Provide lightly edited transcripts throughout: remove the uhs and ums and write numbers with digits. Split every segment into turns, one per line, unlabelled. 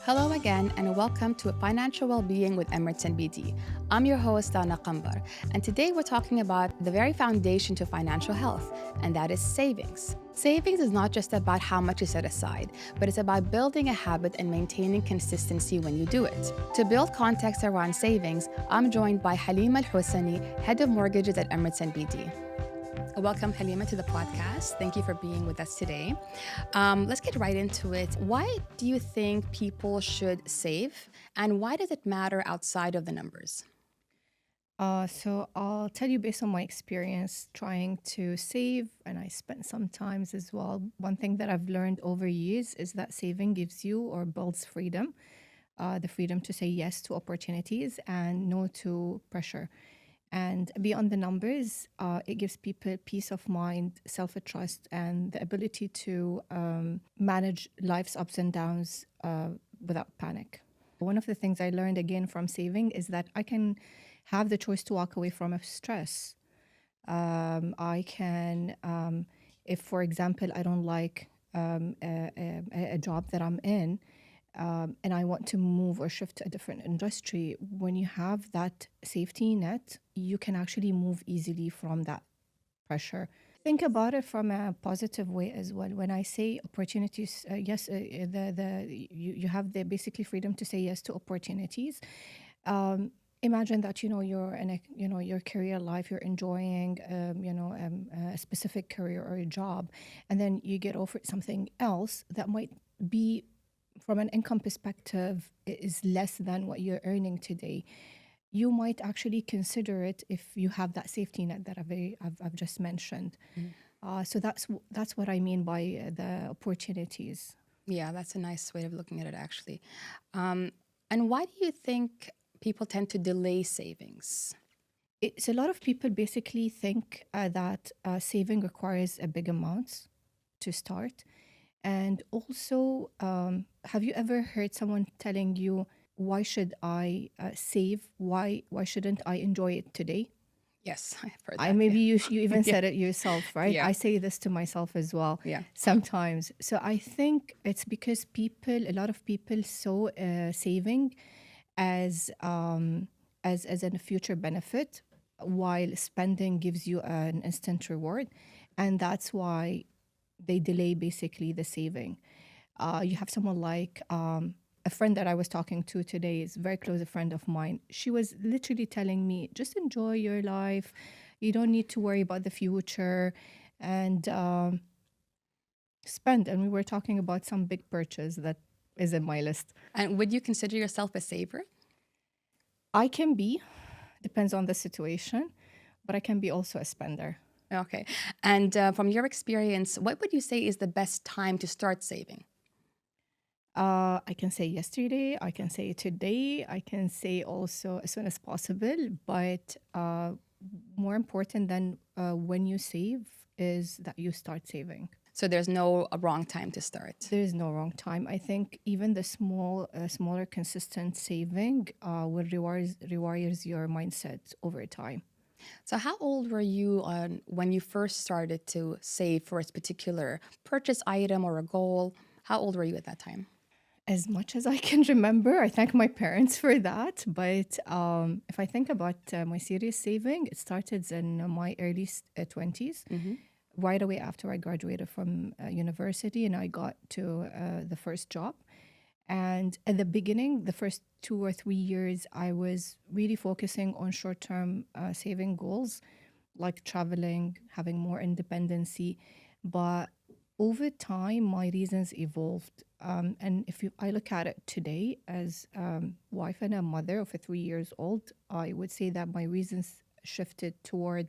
Hello again, and welcome to Financial Wellbeing with Emirates NBD. I'm your host, Dana Kamber, and today we're talking about the very foundation to financial health, and that is savings. Savings is not just about how much you set aside, but it's about building a habit and maintaining consistency when you do it. To build context around savings, I'm joined by Haleema Alhosani, Head of Mortgages at Emirates NBD. Welcome, Haleema, to the podcast. Thank you for being with us today. Let's get right into it. Why do you think people should save, and why does it matter outside of the numbers?
So I'll tell you based on my experience trying to save, and I spent some times as well. One thing that I've learned over years is that saving gives you or builds freedom, the freedom to say yes to opportunities and no to pressure. And beyond the numbers, it gives people peace of mind, self-trust, and the ability to manage life's ups and downs without panic. One of the things I learned again from saving is that I can have the choice to walk away from a stress. I can, if for example, I don't like a job that I'm in, and I want to move or shift to a different industry, when you have that safety net, you can actually move easily from that pressure. Think about it from a positive way as well. When I say opportunities, yes, you have the basically freedom to say yes to opportunities. Imagine that you're in your career life, you're enjoying a specific career or a job, and then you get offered something else that might be, from an income perspective, is less than what you're earning today. You might actually consider it if you have that safety net that I've just mentioned. So that's what I mean by the opportunities.
Yeah, that's a nice way of looking at it, actually. And why do you think people tend to delay savings?
It's a lot of people basically think that saving requires a big amount to start. And also, have you ever heard someone telling you, why should I save? Why shouldn't I enjoy it today?
Yes, I've heard
I
that.
maybe
Yeah.
you even
Yeah.
said it yourself, right?
Yeah.
I say this to myself as well
Yeah.
sometimes. So I think it's because a lot of people saw saving as a future benefit, while spending gives you an instant reward, and that's why they delay basically the saving. You have someone like a friend that I was talking to today, is a very close friend of mine. She was literally telling me, just enjoy your life. You don't need to worry about the future, and spend. And we were talking about some big purchase that is in my list.
And would you consider yourself a saver?
I can be, depends on the situation, but I can be also a spender.
Okay. And from your experience, what would you say is the best time to start saving?
I can say yesterday, I can say today, I can say also as soon as possible. But more important than when you save is that you start saving.
So there's no wrong time to start.
There is no wrong time. I think even the smaller, consistent saving will rewires your mindset over time.
So how old were you when you first started to save for a particular purchase item or a goal? How old were you at that time?
As much as I can remember, I thank my parents for that. But if I think about my serious saving, it started in my early 20s, right away after I graduated from university, and I got to the first job. And at the beginning, the first 2 or 3 years, I was really focusing on short-term saving goals, like traveling, having more independency. But over time, my reasons evolved. And if I look at it today as wife and a mother of a 3 years old, I would say that my reasons shifted toward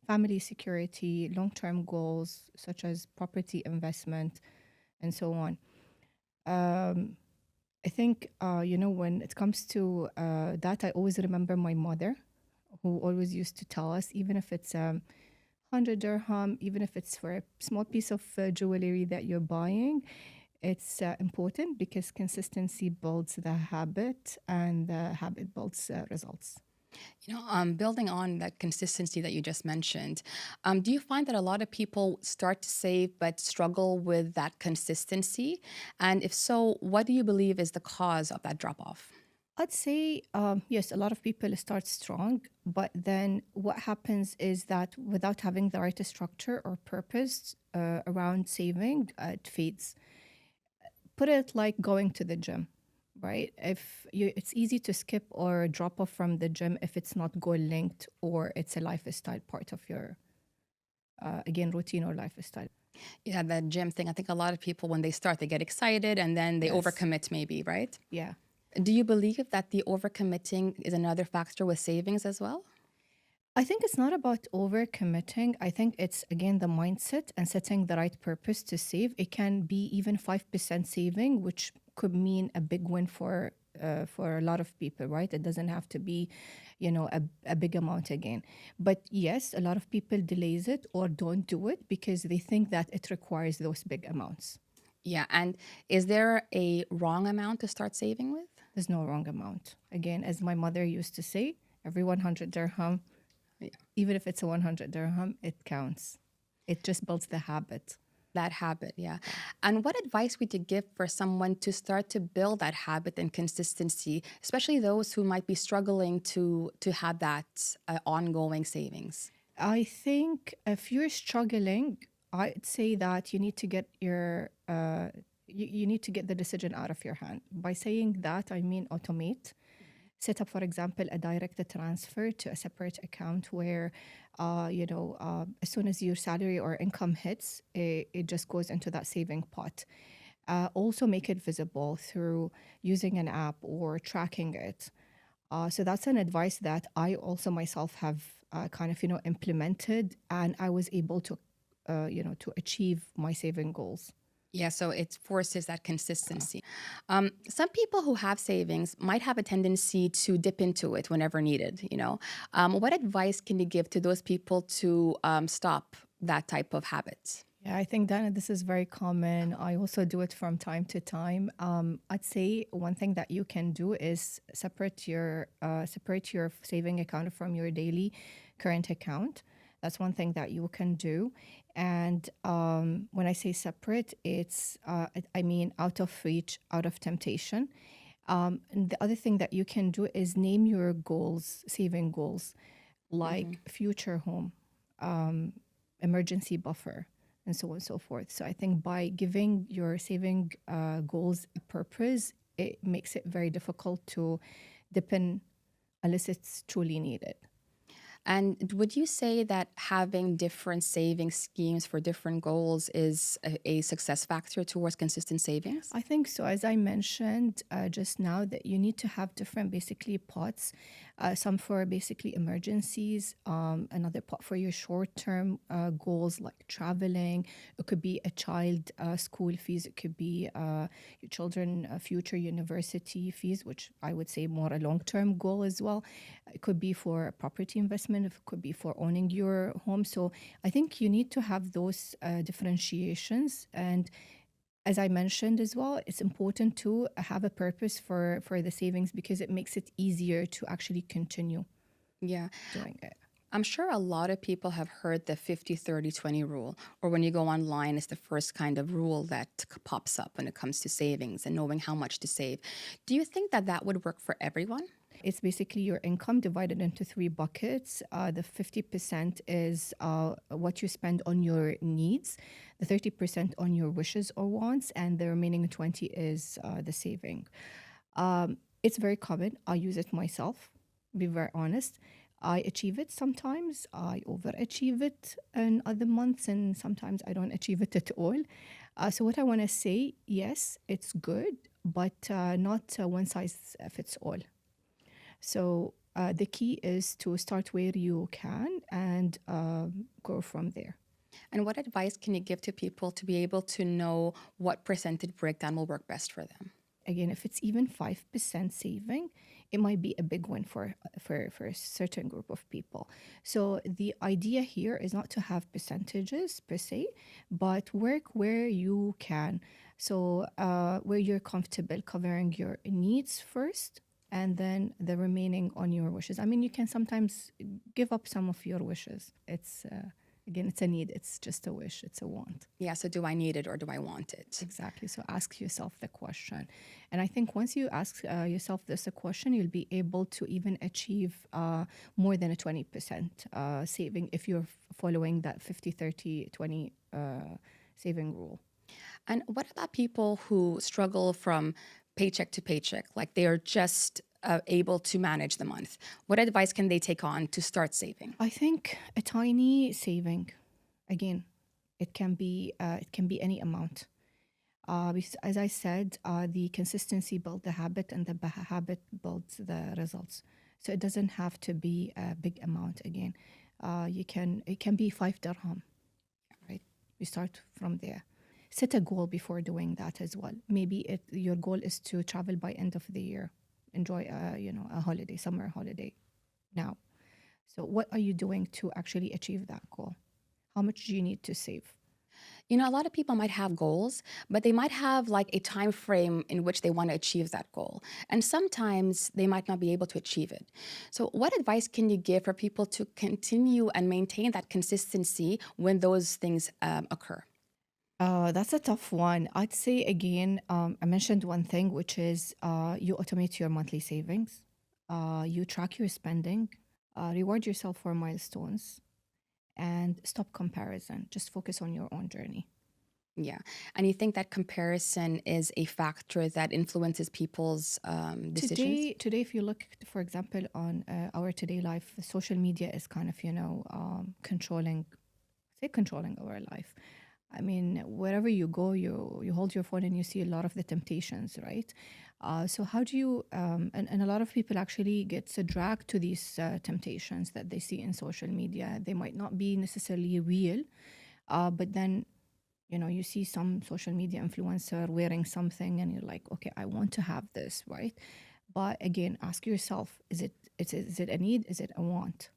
family security, long-term goals such as property investment, and so on. I think, when it comes to that, I always remember my mother, who always used to tell us, even if it's 100 dirham, even if it's for a small piece of jewelry that you're buying, it's important because consistency builds the habit, and the habit builds results.
Building on that consistency that you just mentioned, do you find that a lot of people start to save but struggle with that consistency? And if so, what do you believe is the cause of that drop off?
I'd say, yes, a lot of people start strong, but then what happens is that without having the right structure or purpose around saving, it fades. Put it like going to the gym, right? If you, it's easy to skip or drop off from the gym if it's not goal linked or it's a lifestyle part of your, again, routine or lifestyle.
Yeah, that gym thing. I think a lot of people, when they start, they get excited and then they
Yes.
overcommit, maybe, right?
Yeah.
Do you believe that the overcommitting is another factor with savings as well?
I think it's not about overcommitting. I think it's again the mindset and setting the right purpose to save. It can be even 5% saving, which could mean a big win for a lot of people, right? It doesn't have to be, a big amount again. But yes, a lot of people delays it or don't do it because they think that it requires those big amounts.
Yeah. And is there a wrong amount to start saving with?
There's no wrong amount. Again, as my mother used to say, every 100 dirham,
Yeah.
even if it's a 100 dirham, it counts. It just builds the habit.
That habit, yeah.
Yeah.
And what advice would you give for someone to start to build that habit and consistency, especially those who might be struggling to have that ongoing savings?
I think if you're struggling, I'd say that you need to get you need to get the decision out of your hand. By saying that, I mean automate. Set up, for example, a direct transfer to a separate account where, as soon as your salary or income hits, it just goes into that saving pot. Also, make it visible through using an app or tracking it. So that's an advice that I also myself have kind of, implemented, and I was able to achieve my saving goals.
Yeah, so it forces that consistency. Some people who have savings might have a tendency to dip into it whenever needed. What advice can you give to those people to stop that type of habit?
Yeah, I think, Dana, this is very common. I also do it from time to time. I'd say one thing that you can do is separate your saving account from your daily current account. That's one thing that you can do. And when I say separate, I mean out of reach, out of temptation. And the other thing that you can do is name your goals, saving goals, like future home, emergency buffer, and so on and so forth. So I think by giving your saving goals a purpose, it makes it very difficult to depend unless it's truly needed.
And would you say that having different saving schemes for different goals is a success factor towards consistent savings?
I think so. As I mentioned just now, that you need to have different basically pots, some for basically emergencies, another pot for your short term goals like traveling. It could be a child school fees, it could be your children future university fees, which I would say more a long term goal as well. It could be for property investment, it could be for owning your home. So I think you need to have those differentiations. And as I mentioned as well, it's important to have a purpose for the savings because it makes it easier to actually continue
Yeah.
doing it.
I'm sure a lot of people have heard the 50-30-20 rule, or when you go online, it's the first kind of rule that pops up when it comes to savings and knowing how much to save. Do you think that that would work for everyone?
It's basically your income divided into three buckets. The 50% is what you spend on your needs, the 30% on your wishes or wants, and the remaining 20 is the saving. It's very common. I use it myself, be very honest. I achieve it sometimes, I overachieve it in other months, and sometimes I don't achieve it at all. So, what I want to say, yes, it's good, but not one size fits all. So the key is to start where you can and go from there.
And what advice can you give to people to be able to know what percentage breakdown will work best for them?
Again, if it's even 5% saving, it might be a big win for a certain group of people. So the idea here is not to have percentages per se, but work where you can. So where you're comfortable covering your needs first and then the remaining on your wishes. I mean, you can sometimes give up some of your wishes. It's again, it's a need. It's just a wish. It's a want.
Yeah, so do I need it or do I want it?
Exactly. So ask yourself the question. And I think once you ask yourself this a question, you'll be able to even achieve more than a 20% saving if you're following that 50-30-20 saving rule.
And what about people who struggle from paycheck to paycheck? Like they are just able to manage the month. What advice can they take on to start saving?
I think a tiny saving, again, it can be any amount. Because as I said, the consistency builds the habit, and the habit builds the results. So it doesn't have to be a big amount. Again, it can be 5 dirham, right? We start from there. Set a goal before doing that as well. Maybe your goal is to travel by end of the year, enjoy a holiday, summer holiday. Now, so what are you doing to actually achieve that goal? How much do you need to save?
You know, a lot of people might have goals, but they might have like a time frame in which they want to achieve that goal. And sometimes they might not be able to achieve it. So, what advice can you give for people to continue and maintain that consistency when those things occur?
That's a tough one. I'd say again, I mentioned one thing, which is you automate your monthly savings, you track your spending, reward yourself for milestones, and stop comparison. Just focus on your own journey.
Yeah. And you think that comparison is a factor that influences people's decisions?
Today, if you look, for example, on our today life, social media is kind of, controlling our life. I mean, wherever you go, you hold your phone and you see a lot of the temptations, right? So how do you, and a lot of people actually get dragged to these temptations that they see in social media. They might not be necessarily real, but then, you see some social media influencer wearing something and you're like, okay, I want to have this, right? But again, ask yourself, is it a need? Is it a want?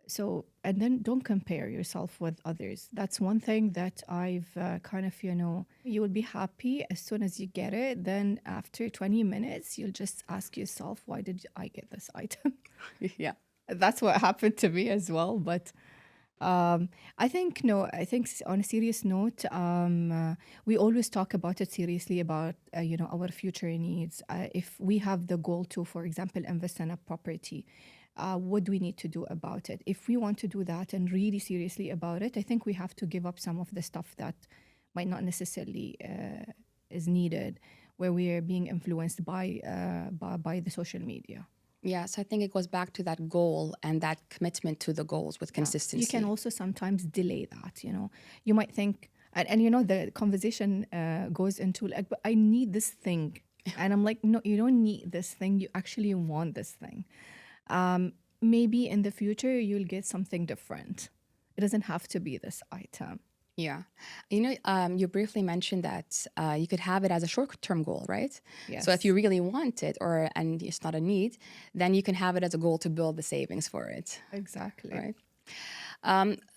So, and then don't compare yourself with others. That's one thing that I've kind of, you will be happy as soon as you get it. Then after 20 minutes, you'll just ask yourself, why did I get this item?
Yeah.
That's what happened to me as well. But I think, no, I think on a serious note, we always talk about it seriously about, our future needs. If we have the goal to, for example, invest in a property, what do we need to do about it? If we want to do that and really seriously about it, I think we have to give up some of the stuff that might not necessarily is needed, where we are being influenced by the social media.
Yeah, so I think it goes back to that goal and that commitment to the goals with consistency.
You can also sometimes delay that, You might think, and the conversation goes into like, but I need this thing. And I'm like, no, you don't need this thing. You actually want this thing. Maybe in the future, you'll get something different. It doesn't have to be this item.
Yeah. You briefly mentioned that you could have it as a short-term goal, right?
Yes.
So if you really want it and it's not a need, then you can have it as a goal to build the savings for it.
Exactly.
Right.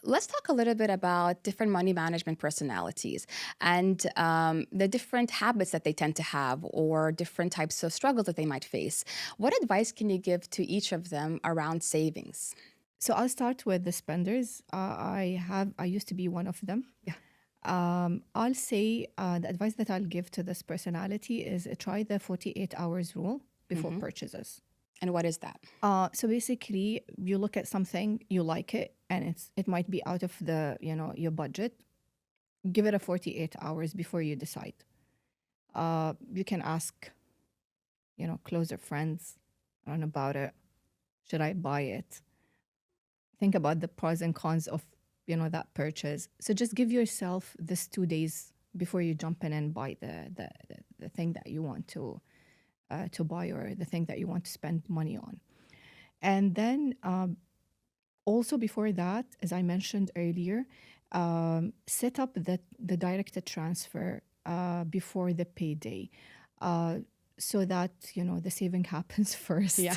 Let's talk a little bit about different money management personalities and the different habits that they tend to have or different types of struggles that they might face. What advice can you give to each of them around savings?
So I'll start with the spenders. I used to be one of them.
Yeah.
I'll say the advice that I'll give to this personality is try the 48 hours rule before purchases.
And what is that?
So basically, you look at something, you like it, and it might be out of your budget. Give it a 48 hours before you decide. You can ask, closer friends on about it. Should I buy it? Think about the pros and cons of that purchase. So just give yourself this 2 days before you jump in and buy the thing that you want to buy or the thing that you want to spend money on. And then also before that, as I mentioned earlier, set up the directed transfer before the payday so that the saving happens first.
Yeah.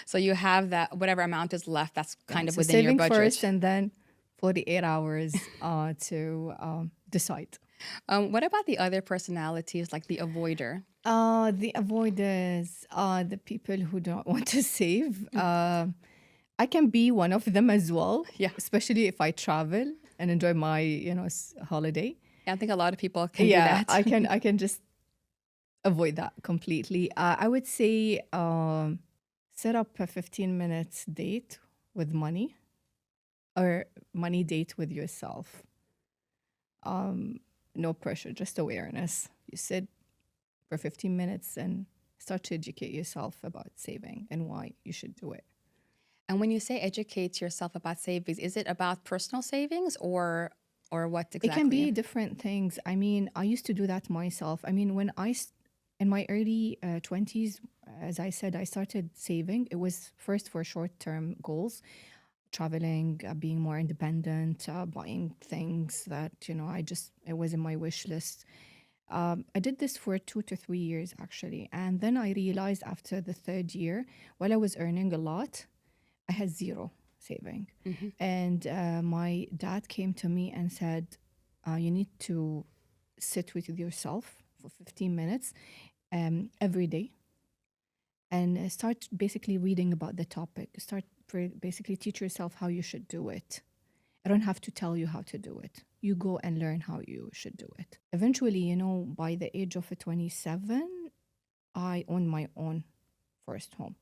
So you have that whatever amount is left that's kind of
So
within your
saving
budget.
first and then 48 hours to decide.
What about the other personalities like the avoider?
The avoiders are the people who don't want to save. I can be one of them as well,
Yeah.
especially if I travel and enjoy my, holiday.
I think a lot of people can do
Yeah,
that.
I can just avoid that completely. I would say set up a 15 minutes date with money or money date with yourself. No pressure, just awareness. You sit for 15 minutes and start to educate yourself about saving and why you should do it.
And when you say educate yourself about savings, is it about personal savings or what
It can
exactly?
be different things. I mean, I used to do that myself. I mean, in my early 20s, as I said, I started saving. It was first for short term goals, traveling, being more independent, buying things that, it was in my wish list. I did this for 2 to 3 years actually. And then I realized after the third year, while I was earning a lot, I had zero saving. And my dad came to me and said, you need to sit with yourself for 15 minutes every day and start basically reading about the topic. Basically teach yourself how you should do it. I don't have to tell you how to do it. You go and learn how you should do it. Eventually, by the age of 27, I owned my own first home.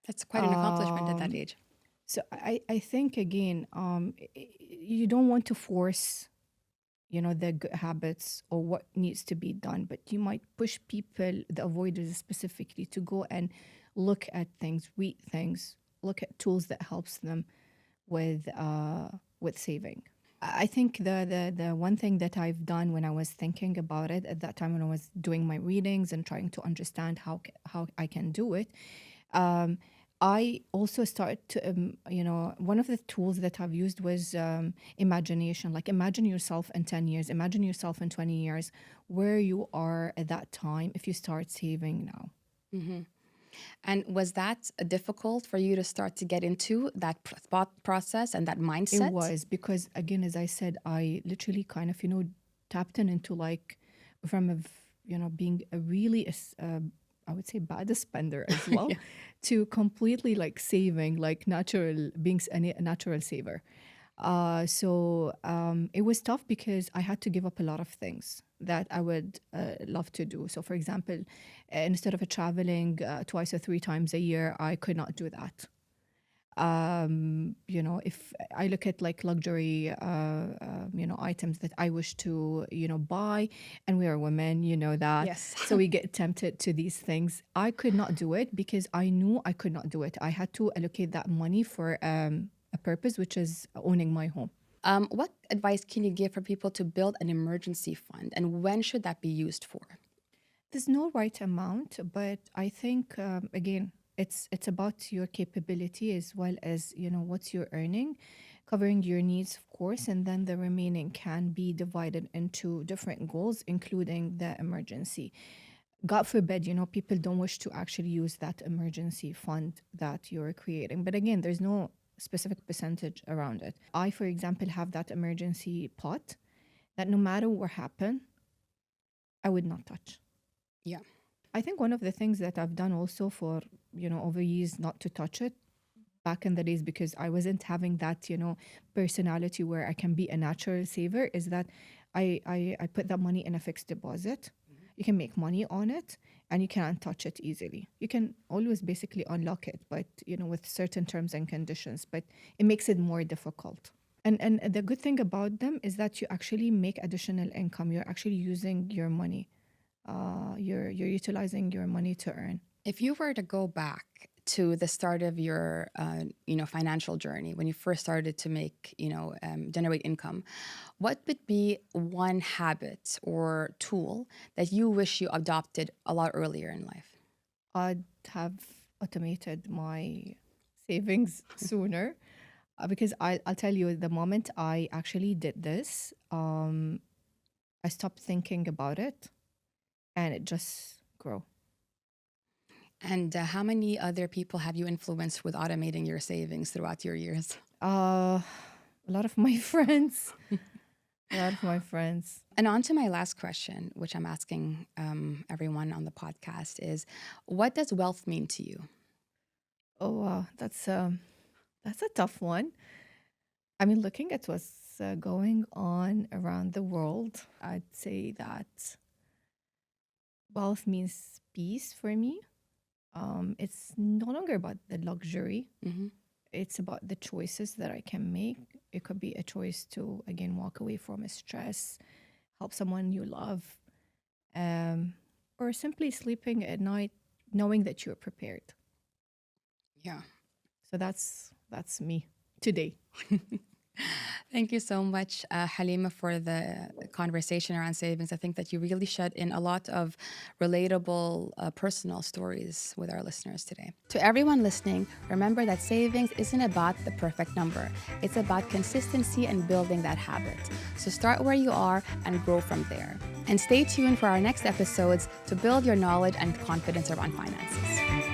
That's quite an accomplishment at that age.
So I think again, you don't want to force, the good habits or what needs to be done, but you might push people, the avoiders specifically, to go and look at things, read things, look at tools that helps them with saving. I think the one thing that I've done when I was thinking about it at that time when I was doing my readings and trying to understand how I can do it, I also started to, one of the tools that I've used was imagination. Like imagine yourself in 10 years, imagine yourself in 20 years, where you are at that time if you start saving now.
And was that difficult for you to start to get into that thought process and that
It
mindset?
was because, again, as I said, I literally kind of, tapped into like from being a really, I would say, bad spender as well,
Yeah.
to completely like saving, like being a natural saver. So it was tough because I had to give up a lot of things that I would love to do. So, for example, instead of traveling twice or three times a year, I could not do that. If I look at like luxury items that I wish to buy, and we are women, that,
Yes.
so we get tempted to these things. I could not do it because I knew I could not do it. I had to allocate that money for a purpose, which is owning my home.
What advice can you give for people to build an emergency fund, and when should that be used for?
There's no right amount, but I think again, it's about your capability as well as what you're earning, covering your needs, of course, and then the remaining can be divided into different goals, including the emergency. God forbid, people don't wish to actually use that emergency fund that you're creating. But again, there's no specific percentage around it. I, for example, have that emergency pot that no matter what happened, I would not touch.
Yeah.
I think one of the things that I've done also for, over years not to touch it back in the days because I wasn't having that, personality where I can be a natural saver is that I put that money in a fixed deposit. You can make money on it and you can't touch it easily. You can always basically unlock it, but with certain terms and conditions, but it makes it more difficult. And the good thing about them is that you actually make additional income. You're actually using your money. You're utilizing your money to earn.
If you were to go back to the start of your, financial journey, when you first started to make, generate income, what would be one habit or tool that you wish you adopted a lot earlier in life?
I'd have automated my savings sooner because I'll tell you, the moment I actually did this, I stopped thinking about it and it just grew.
And how many other people have you influenced with automating your savings throughout your years?
A lot of my friends, a lot of my friends.
And on to my last question, which I'm asking everyone on the podcast is, what does wealth mean to you?
Oh, wow, that's a tough one. I mean, looking at what's going on around the world, I'd say that wealth means peace for me. It's no longer about the luxury.
Mm-hmm.
It's about the choices that I can make. It could be a choice to, again, walk away from a stress, help someone you love, um, or simply sleeping at night knowing that you're prepared.
Yeah.
So that's me today.
Thank you so much, Haleema, for the conversation around savings. I think that you really shed in a lot of relatable personal stories with our listeners today. To everyone listening, remember that savings isn't about the perfect number. It's about consistency and building that habit. So start where you are and grow from there. And stay tuned for our next episodes to build your knowledge and confidence around finances.